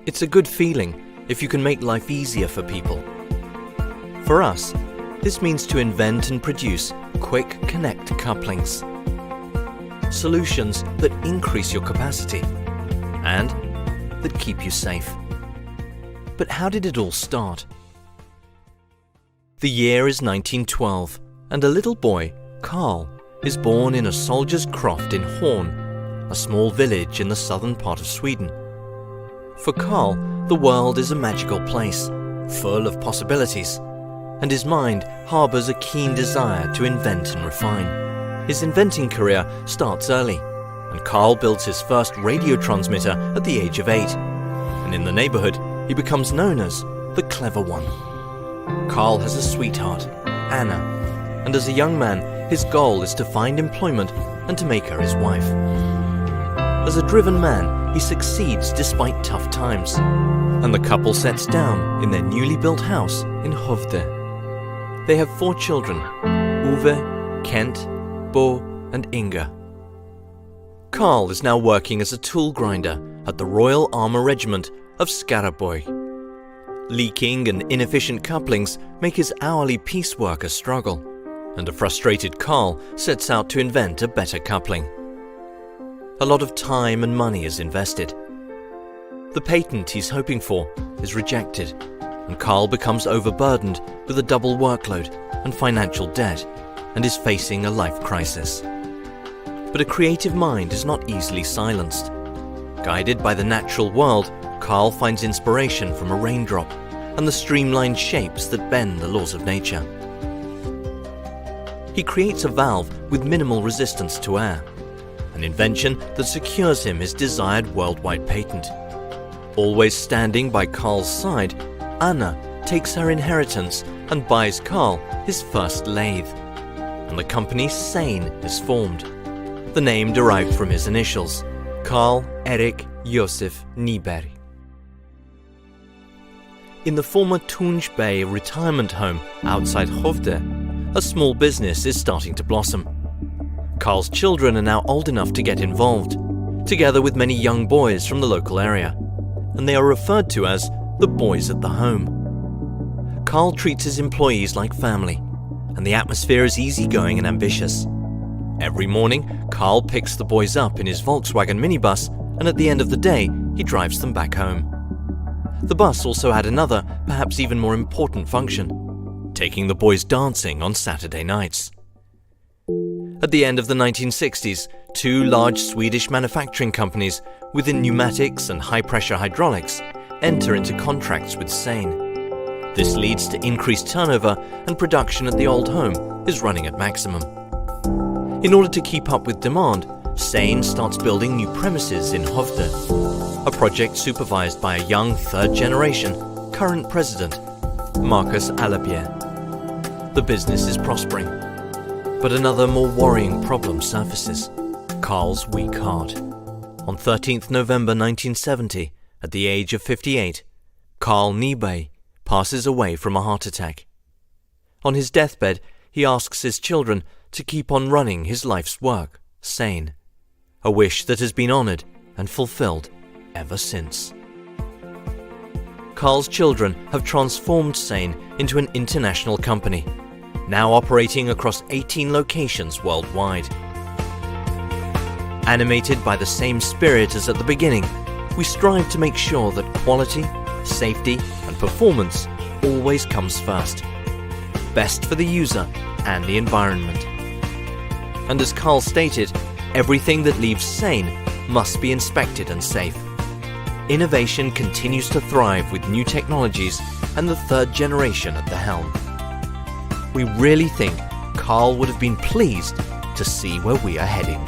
It's a good feeling if you can make life easier for people. For us, this means to invent and produce quick connect couplings. Solutions that increase your capacity and that keep you safe. But how did it all start? The year is 1912 and a little boy, Carl, is born in a soldier's croft in Horn, a small village in the southern part of Sweden. For Carl, the world is a magical place, full of possibilities, and his mind harbours a keen desire to invent and refine. His inventing career starts early, and Carl builds his first radio transmitter at the age of 8, and in the neighbourhood he becomes known as the Clever One. Carl has a sweetheart, Anna, and as a young man his goal is to find employment and to make her his wife. As a driven man, he succeeds despite tough times, and the couple sets down in their newly built house in Hovde. They have 4 children, Uwe, Kent, Bo and Inga. Carl is now working as a tool grinder at the Royal Armour Regiment of Skaraborg. Leaking and inefficient couplings make his hourly piecework a struggle, and a frustrated Carl sets out to invent a better coupling. A lot of time and money is invested. The patent he's hoping for is rejected, and Carl becomes overburdened with a double workload and financial debt and is facing a life crisis. But a creative mind is not easily silenced. Guided by the natural world, Carl finds inspiration from a raindrop and the streamlined shapes that bend the laws of nature. He creates a valve with minimal resistance to air, an invention that secures him his desired worldwide patent. Always standing by Carl's side, Anna takes her inheritance and buys Carl his first lathe, and the company CEJN is formed. The name derived from his initials, Carl Erik Josef Nyberg. In the former Tunge Bay retirement home outside Hovde, a small business is starting to blossom. Carl's children are now old enough to get involved, together with many young boys from the local area, and they are referred to as the boys at the home. Carl treats his employees like family, and the atmosphere is easygoing and ambitious. Every morning, Carl picks the boys up in his Volkswagen minibus, and at the end of the day, he drives them back home. The bus also had another, perhaps even more important function, taking the boys dancing on Saturday nights. At the end of the 1960s, 2 large Swedish manufacturing companies within pneumatics and high-pressure hydraulics enter into contracts with CEJN. This leads to increased turnover, and production at the old home is running at maximum. In order to keep up with demand, CEJN starts building new premises in Hovde, a project supervised by a young third-generation current president, Marcus Alabier. The business is prospering, but another more worrying problem surfaces: Carl's weak heart. On 13th November 1970, at the age of 58, Carl Nyberg passes away from a heart attack. On his deathbed, he asks his children to keep on running his life's work, CEJN, a wish that has been honoured and fulfilled ever since. Carl's children have transformed CEJN into an international company, now operating across 18 locations worldwide. Animated by the same spirit as at the beginning, we strive to make sure that quality, safety and performance always comes first. Best for the user and the environment. And as Carl stated, everything that leaves CEJN must be inspected and safe. Innovation continues to thrive with new technologies and the third generation at the helm. We really think Carl would have been pleased to see where we are heading.